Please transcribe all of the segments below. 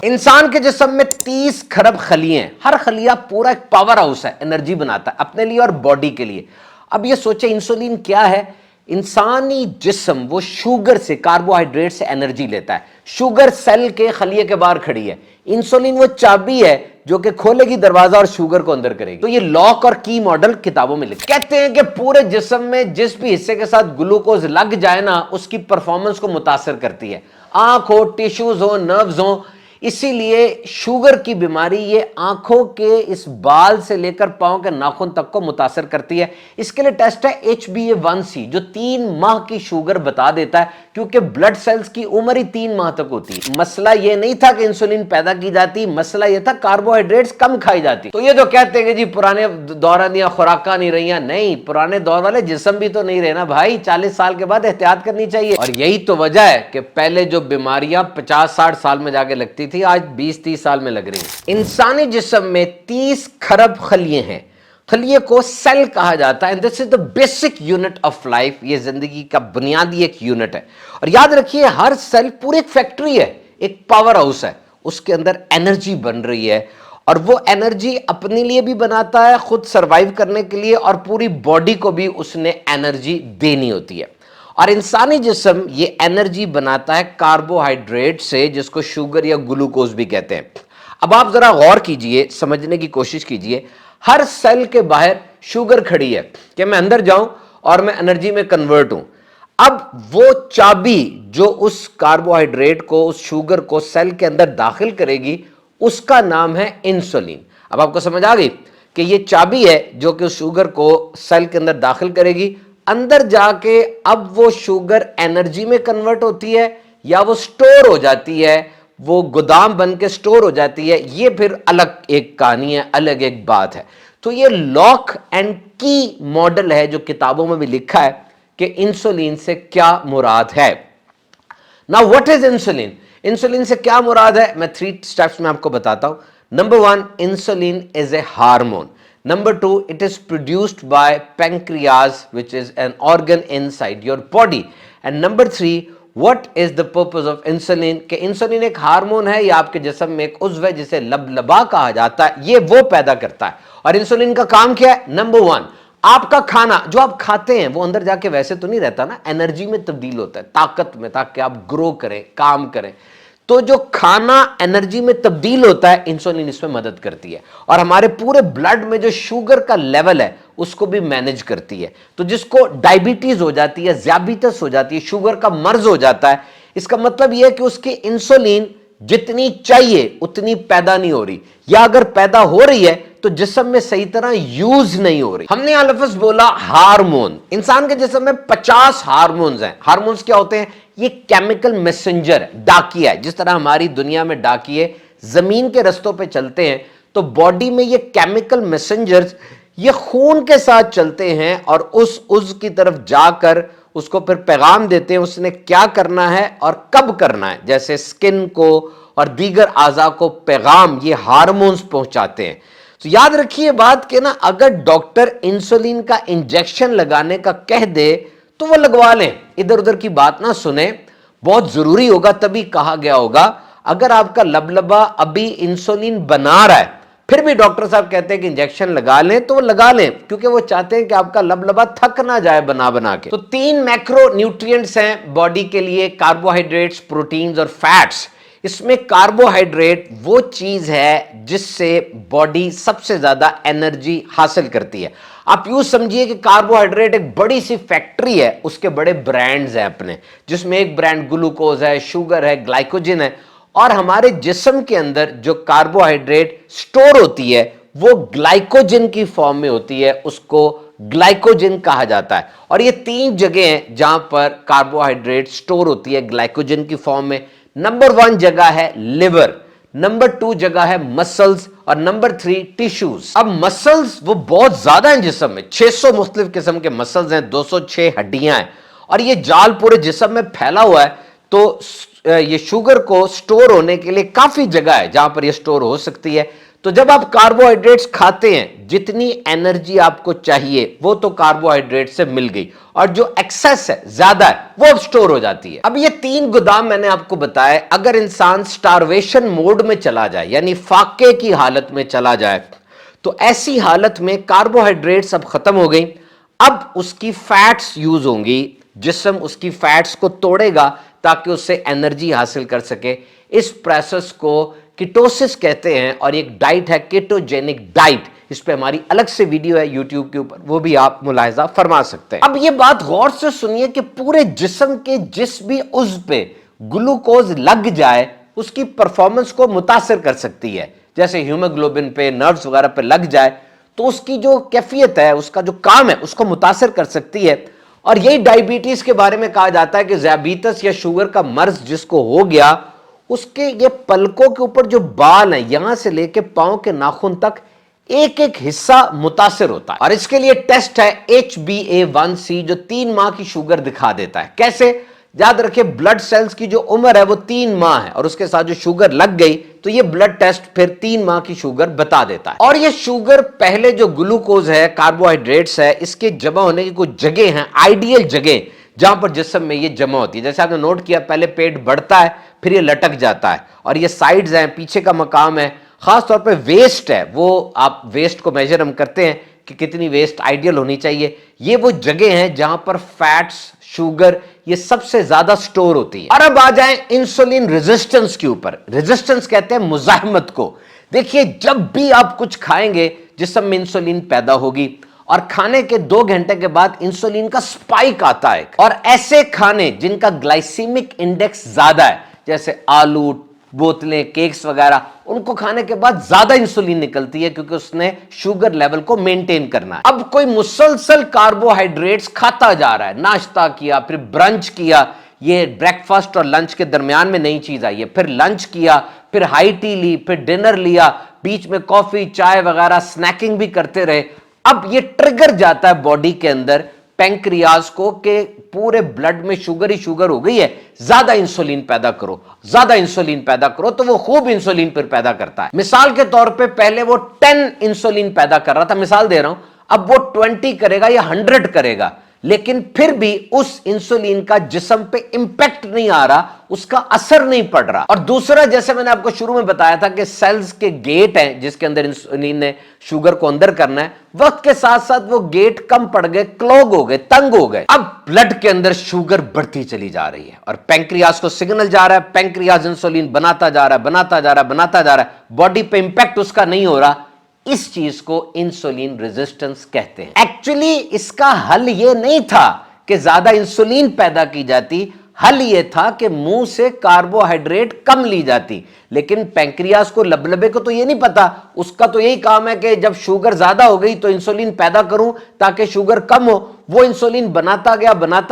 इंसान के जिस्म में 30 खरब खलियां हैं। हर खलिया पूरा एक पावर हाउस है, एनर्जी बनाता है अपने लिए और बॉडी के लिए। अब ये सोचे इंसुलिन क्या है। इंसानी जिस्म वो शुगर से, कार्बोहाइड्रेट से एनर्जी लेता है। शुगर सेल के खलिए के बाहर खड़ी है, इंसुलिन वो चाबी है जो कि खोलेगी दरवाजा और शुगर को अंदर करेगी। तो ये लॉक और की मॉडल किताबों में लिखा। कहते हैं कि पूरे जिस्म में जिस भी हिस्से के साथ ग्लूकोज लग जाए ना, उसकी परफॉर्मेंस को मुतासर करती है। आंख हो, टिश्यूज हो, नर्व्स हो। इसीलिए शुगर की बीमारी ये आंखों के इस बाल से लेकर पांव के नाखून तक को मुतासर करती है। इसके लिए टेस्ट है HbA1c जो 3 माह की शुगर बता देता है, क्योंकि ब्लड सेल्स की उम्र ही 3 माह तक होती है। मसला ये नहीं था कि इंसुलिन पैदा की जाती, मसला ये था कार्बोहाइड्रेट्स कम खाई जाती। तो ये जो कहते हैं कि जी पुराने दौरान या खुराका नहीं रही, नहीं, पुराने दौर वाले जिस्म भी तो नहीं रहे ना भाई। 40 साल के बाद एहतियात करनी चाहिए। और यही तो वजह है कि पहले जो बीमारियां 50-60 साल में जाके लगती थी, आज 20-30 साल में लग रही हैं। इंसानी जिस्म में 30 खरब खलिए हैं। खलिए को सेल कहा जाता है। This is the basic unit of life. ये जिंदगी का बुनियादी एक यूनिट है। और याद रखिए, हर सेल पूरी एक फैक्ट्री है, एक पावर हाउस है। उसके अंदर एनर्जी बन रही है और वो एनर्जी अपने लिए भी बनाता है, खुद सरवाइव करने के लिए, और पूरी बॉडी को भी उसने एनर्जी देनी होती है। और इंसानी जिस्म ये एनर्जी बनाता है कार्बोहाइड्रेट से, जिसको शुगर या ग्लूकोज भी कहते हैं। अब आप जरा गौर कीजिए, समझने की कोशिश कीजिए। हर सेल के बाहर शुगर खड़ी है कि मैं अंदर जाऊं और मैं एनर्जी में कन्वर्ट हूं। अब वो चाबी जो उस कार्बोहाइड्रेट को, उस शुगर को सेल के अंदर दाखिल करेगी, उसका नाम है इंसुलिन। अब आपको समझ आ गई कि ये चाबी है जो कि उस शुगर को सेल के अंदर दाखिल करेगी। अंदर जाके अब वो शुगर एनर्जी में कन्वर्ट होती है या वो स्टोर हो जाती है, वो गोदाम बन के स्टोर हो जाती है, ये फिर अलग एक कहानी है, अलग एक बात है। तो ये लॉक एंड की मॉडल है जो किताबों में भी लिखा है कि इंसुलिन से क्या मुराद है। Now what is insulin? Insulin से क्या मुराद है, मैं 3 स्टेप्स में आपको बताता हूं। Number 1, insulin is a hormone. Number 2, it is produced by pancreas, which is an organ inside your body. And number 3, what is the purpose of insulin? कि insulin एक हार्मोन है या आपके जिस्म में एक उज़्व है जिसे लबलबा कहा जाता है, ये वो पैदा करता है। और इंसुलिन का काम क्या है? नंबर 1, आपका खाना जो आप खाते हैं वो अंदर जाके वैसे तो नहीं रहता ना, एनर्जी में तब्दील होता है, ताकत में, ताकि आप ग्रो करें, काम करें। तो जो खाना एनर्जी में तब्दील होता है, इंसुलिन इसमें मदद करती है। और हमारे पूरे ब्लड में जो शुगर का लेवल है उसको भी मैनेज करती है। तो जिसको डायबिटीज हो जाती है, ज़ियाबितस हो जाती है, शुगर का मर्ज हो जाता है, इसका मतलब यह है कि उसकी इंसुलिन जितनी चाहिए उतनी पैदा नहीं हो रही, या अगर पैदा हो रही है तो जिस्म में सही तरह यूज नहीं हो रही। हमने यहां लफ्ज बोला हार्मोन। इंसान के जिस्म में 50 हार्मोन्स हैं। हार्मोन्स क्या होते हैं? ये केमिकल मैसेंजर, डाकिया है। जिस तरह हमारी दुनिया में डाकिये जमीन के रस्तों पे चलते हैं, तो बॉडी में ये केमिकल मैसेंजर्स ये खून के साथ चलते हैं और उस की तरफ जाकर उसको फिर पैगाम देते हैं उसने क्या करना है और कब करना है। जैसे स्किन को और दीगर आज़ा को पैगाम ये हार्मोन्स पहुंचाते हैं। तो याद रखिए बात कि ना, अगर डॉक्टर इंसुलिन का इंजेक्शन लगाने का कह दे तो वो लगवा लें, इधर उधर की बात ना सुने। बहुत जरूरी होगा तभी कहा गया होगा। अगर आपका लबलबा अभी इंसुलिन बना रहा है, फिर भी डॉक्टर साहब कहते हैं कि इंजेक्शन लगा लें, तो वो लगा लें, क्योंकि वो चाहते हैं कि आपका लबलबा थक ना जाए बना बना के। तो 3 मैक्रो न्यूट्रिएंट्स हैं बॉडी के लिए, कार्बोहाइड्रेट्स, प्रोटीन्स और फैट्स। इसमें कार्बोहाइड्रेट वो चीज है जिससे बॉडी सबसे ज्यादा एनर्जी हासिल करती है। आप यूं समझिए कि कार्बोहाइड्रेट एक बड़ी सी फैक्ट्री है, उसके बड़े ब्रांड्स हैं अपने, जिसमें एक ब्रांड ग्लूकोज है, शुगर है, ग्लाइकोजन है। और हमारे जिस्म के अंदर जो कार्बोहाइड्रेट स्टोर होती है वो ग्लाइकोजन की फॉर्म में होती है, उसको ग्लाइकोजन कहा जाता है। और ये 3 जगह हैं जहां पर कार्बोहाइड्रेट स्टोर होती है ग्लाइकोजन की फॉर्म में। नंबर 1 जगह है लिवर, नंबर 2 जगह है मसल्स, और नंबर 3 टिश्यूज। अब मसल्स वो बहुत ज्यादा हैं जिस्म में, 600 मुख्तलिफ किस्म के मसल्स हैं, 206 हड्डियां हैं, और ये जाल पूरे जिस्म में फैला हुआ है। तो ये शुगर को स्टोर होने के लिए काफी जगह है जहां पर ये स्टोर हो सकती है। तो जब आप कार्बोहाइड्रेट्स खाते हैं, जितनी एनर्जी आपको चाहिए वो तो कार्बोहाइड्रेट से मिल गई, और जो एक्सेस है, ज्यादा है, वो अब स्टोर हो जाती है। अब ये 3 गोदाम मैंने आपको बताया, अगर इंसान स्टारवेशन मोड में चला जाए, यानी फाके की हालत में चला जाए, तो ऐसी हालत में कार्बोहाइड्रेट्स अब खत्म हो गई, अब उसकी फैट्स यूज होंगी, जिस्म उसकी फैट्स को तोड़ेगा ताकि उससे एनर्जी हासिल कर सके। इस प्रोसेस को कीटोसिस कहते हैं, और एक डाइट है केटोजेनिक डाइट। इस पे हमारी अलग से वीडियो है यूट्यूब के ऊपर, वो भी आप मुलाहिजा फरमा सकते हैं। अब ये बात गौर से सुनिए कि पूरे जिस्म के जिस भी उज़्व पे ग्लूकोज लग जाए, उसकी परफॉर्मेंस को मुतासिर कर सकती है। जैसे हीमोग्लोबिन पे, नर्व्स वगैरह पे लग जाए तो उसकी जो कैफियत है, उसका जो काम है, उसको मुतासिर कर सकती है। और यही डायबिटीज के बारे में कहा जाता है कि ज़ियाबीतस या शुगर का मर्ज जिसको हो गया, उसके ये पलकों के ऊपर जो बाल हैं, यहां से लेके पांव के नाखून तक एक एक हिस्सा मुतासिर होता है। और इसके लिए टेस्ट है HbA1c, जो 3 माह की शुगर दिखा देता है। कैसे? याद रखिए, ब्लड सेल्स की जो उम्र है वो 3 माह है, और उसके साथ जो शुगर लग गई तो ये ब्लड टेस्ट फिर 3 माह की शुगर बता देता है। और ये शुगर पहले जो ग्लूकोज है, कार्बोहाइड्रेट्स है, इसके जमा होने की कुछ जगह हैं, आइडियल जगह जहां पर जिस्म में ये जमा होती है। जैसे आपने नोट किया, पहले पेट बढ़ता है, फिर ये लटक जाता है, और ये साइड्स हैं, पीछे का मकाम है। खास तौर पे वेस्ट है, वो आप वेस्ट को मेजर हम करते हैं कि कितनी वेस्ट आइडियल होनी चाहिए। ये वो जगह हैं जहां पर फैट्स, शुगर, ये सबसे ज्यादा स्टोर होती है। और अब आ जाएं इंसुलिन रेजिस्टेंस के ऊपर। रेजिस्टेंस कहते हैं मुजाहिमत को। देखिए, जब भी आप कुछ खाएंगे, जिस्म में इंसुलिन पैदा होगी, और खाने के 2 घंटे के बाद इंसुलिन का स्पाइक आता है। और ऐसे खाने जिनका ग्लाइसीमिक इंडेक्स ज्यादा है, जैसे आलू, बोतलें, केक्स वगैरह, उनको खाने के बाद ज्यादा इंसुलिन निकलती है, क्योंकि उसने शुगर लेवल को मेंटेन करना है। अब कोई मुसलसल कार्बोहाइड्रेट्स खाता जा रहा है, नाश्ता किया, फिर ब्रंच किया, ये ब्रेकफास्ट और लंच के दरमियान में नई चीज आई है, फिर लंच किया, फिर हाई टी ली, फिर डिनर लिया, बीच में कॉफी, चाय वगैरह स्नैकिंग भी करते रहे। अब ये ट्रिगर जाता है बॉडी के अंदर पैंक्रियाज को कि पूरे ब्लड में शुगर ही शुगर हो गई है, ज्यादा इंसुलिन पैदा करो, ज्यादा इंसुलिन पैदा करो। तो वो खूब इंसुलिन फिर पैदा करता है। मिसाल के तौर पे पहले वो 10 इंसुलिन पैदा कर रहा था, मिसाल दे रहा हूं, अब वो 20 करेगा या 100 करेगा, लेकिन फिर भी उस इंसुलिन का जिस्म पे इंपैक्ट नहीं आ रहा, उसका असर नहीं पड़ रहा। और दूसरा, जैसे मैंने आपको शुरू में बताया था कि सेल्स के गेट हैं जिसके अंदर इंसुलिन ने शुगर को अंदर करना है, वक्त के साथ साथ वो गेट कम पड़ गए, क्लॉग हो गए, तंग हो गए। अब ब्लड के अंदर शुगर बढ़ती चली जा रही है, और पैंक्रियाज को सिग्नल जा रहा है, पैंक्रियाज इंसुलिन बनाता जा रहा है, बनाता जा रहा है, बनाता जा रहा है, बॉडी पे इंपैक्ट उसका नहीं हो रहा। इस चीज को इंसुलिन रेजिस्टेंस कहते हैं। एक्चुअली इसका हल यह नहीं था कि ज्यादा इंसुलिन पैदा की जाती, हल यह था कि मुंह से कार्बोहाइड्रेट कम ली जाती। लेकिन पैंक्रियाज को, लबलबे को तो यह नहीं पता, उसका तो यही काम है कि जब शुगर ज्यादा हो गई तो इंसुलिन पैदा करूं ताकि शुगर कम हो। वो इंसुलिन बनाता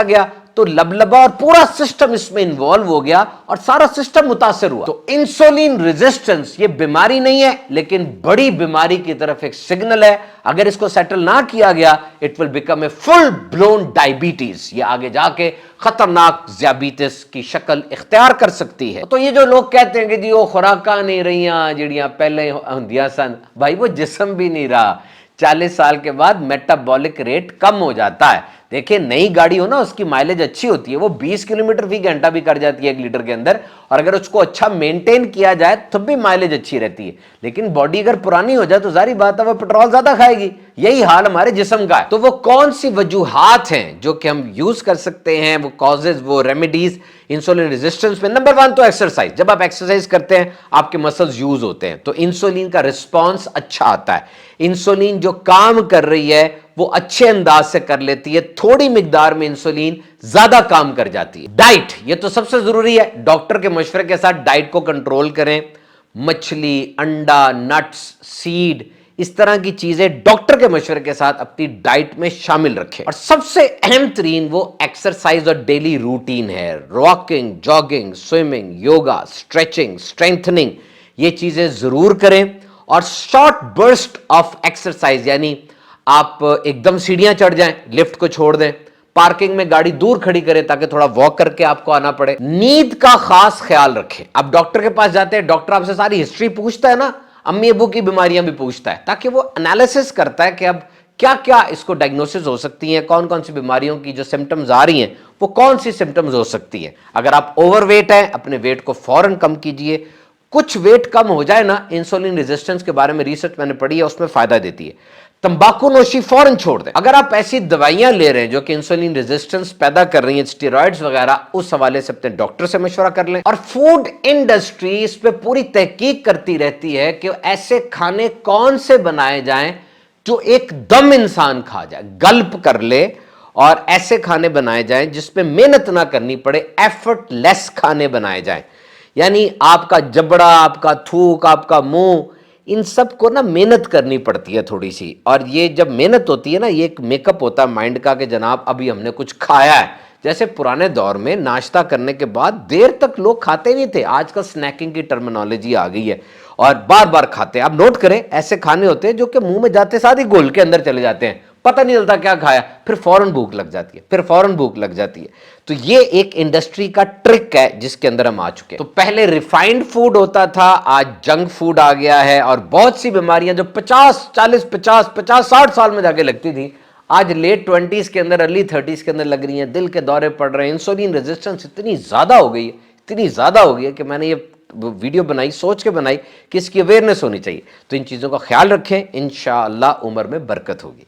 गया, तो लबलबा और पूरा सिस्टम इसमें इन्वॉल्व हो गया और सारा सिस्टम मुतासिर हुआ। तो इंसुलिन रेजिस्टेंस ये बीमारी नहीं है, लेकिन बड़ी बीमारी की तरफ एक सिग्नल है। अगर इसको सेटल ना किया गया, it will become a full blown diabetes. ये आगे जाके खतरनाक ज़ियाबीतिस की शक्ल इख्तियार कर सकती है। तो ये जो लोग कहते हैं कि जी वो खुराकां नहीं रहियां जिहड़ियां पहले हुंदियां सन, भाई वो जिस्म भी नहीं रहा। 40 साल के बाद मेटाबॉलिक रेट कम हो जाता है। देखिए, नई गाड़ी हो ना, उसकी माइलेज अच्छी होती है, वो 20 किलोमीटर फी घंटा भी कर जाती है 1 लीटर के अंदर, और अगर उसको अच्छा मेंटेन किया जाए तब भी माइलेज अच्छी रहती है। लेकिन बॉडी अगर पुरानी हो जाए तो जारी बात है वो पेट्रोल ज्यादा खाएगी। यही हाल हमारे जिस्म का है। तो वो कौन सी वजूहात हैं जो कि हम यूज कर सकते हैं, वो कॉजेज, वो रेमेडीज इंसुलिन रेजिस्टेंस में? नंबर 1 तो एक्सरसाइज। जब आप एक्सरसाइज करते हैं आपके मसल्स यूज होते हैं, तो इंसुलिन का रिस्पॉन्स अच्छा आता है। इंसुलिन जो काम कर रही है वो अच्छे अंदाज से कर लेती है, थोड़ी मिकदार में इंसुलिन ज्यादा काम कर जाती है। डाइट, ये तो सबसे जरूरी है। डॉक्टर के मशवरे के साथ डाइट को कंट्रोल करें। मछली, अंडा, नट्स, सीड, इस तरह की चीजें डॉक्टर के मशवरे के साथ अपनी डाइट में शामिल रखें। और सबसे अहम तरीन वो एक्सरसाइज और डेली रूटीन है। Walking, jogging, swimming, yoga, stretching, strengthening, ये चीजें जरूर करें। और शॉर्ट बर्स्ट ऑफ एक्सरसाइज, यानी आप एकदम सीढ़ियां चढ़ जाएं, लिफ्ट को छोड़ दें, पार्किंग में गाड़ी दूर खड़ी करें ताकि थोड़ा वॉक करके आपको आना पड़े। नींद का खास ख्याल रखें। आप डॉक्टर के पास जाते हैं, डॉक्टर आपसे सारी हिस्ट्री पूछता है ना, अम्मी अबू की बीमारियां भी पूछता है, ताकि वो एनालिसिस करता है कि अब क्या क्या इसको डायग्नोसिस हो सकती हैं, कौन कौन सी बीमारियों की जो सिम्टम्स आ रही हैं वो कौन सी सिम्टम्स हो सकती हैं। अगर आप ओवरवेट हैं, अपने वेट को फौरन कम कीजिए। कुछ वेट कम हो जाए ना, इंसुलिन रेजिस्टेंस के बारे में रिसर्च मैंने पढ़ी है, उसमें फायदा देती है। तंबाकू नोशी फौरन छोड़ दें। अगर आप ऐसी दवाइयां ले रहे हैं जो कि इंसुलिन रेजिस्टेंस पैदा कर रही हैं, स्टेरॉइड्स वगैरह, उस हवाले से अपने डॉक्टर से मशवरा कर लें। और फूड इंडस्ट्री इस पे पूरी तहकीक करती रहती है कि ऐसे खाने कौन से बनाए जाएं जो एकदम इंसान खा जाए, गल्प कर ले, और ऐसे खाने बनाए जाएं जिसपे मेहनत ना करनी पड़े, एफर्टलेस खाने बनाए जाएं। यानी आपका जबड़ा, आपका थूक, आपका मुंह, इन सब को ना मेहनत करनी पड़ती है थोड़ी सी। और ये जब मेहनत होती है ना, ये एक मेकअप होता है माइंड का कि जनाब अभी हमने कुछ खाया है। जैसे पुराने दौर में नाश्ता करने के बाद देर तक लोग खाते नहीं थे, आजकल स्नैकिंग की टर्मिनोलॉजी आ गई है और बार बार खाते हैं। आप नोट करें, ऐसे खाने होते हैं जो कि मुंह में जाते साथ ही घुल के अंदर चले जाते हैं, पता नहीं चलता क्या खाया, फिर फौरन भूख लग जाती है, फिर फौरन भूख लग जाती है। तो ये एक इंडस्ट्री का ट्रिक है जिसके अंदर हम आ चुके हैं। तो पहले रिफाइंड फूड होता था, आज जंक फूड आ गया है, और बहुत सी बीमारियां जो 50 साल में जाके लगती थी, आज लेट 20s के अंदर, अर्ली 30s के अंदर लग रही हैं। दिल के दौरे पड़ रहे हैं। इंसुलिन रेजिस्टेंस इतनी ज्यादा हो गई है, इतनी ज्यादा हो गई है कि मैंने ये वीडियो बनाई, सोच के बनाई कि इसकी अवेयरनेस होनी चाहिए। तो इन चीजों का ख्याल रखें, इंशाअल्लाह उम्र में बरकत होगी।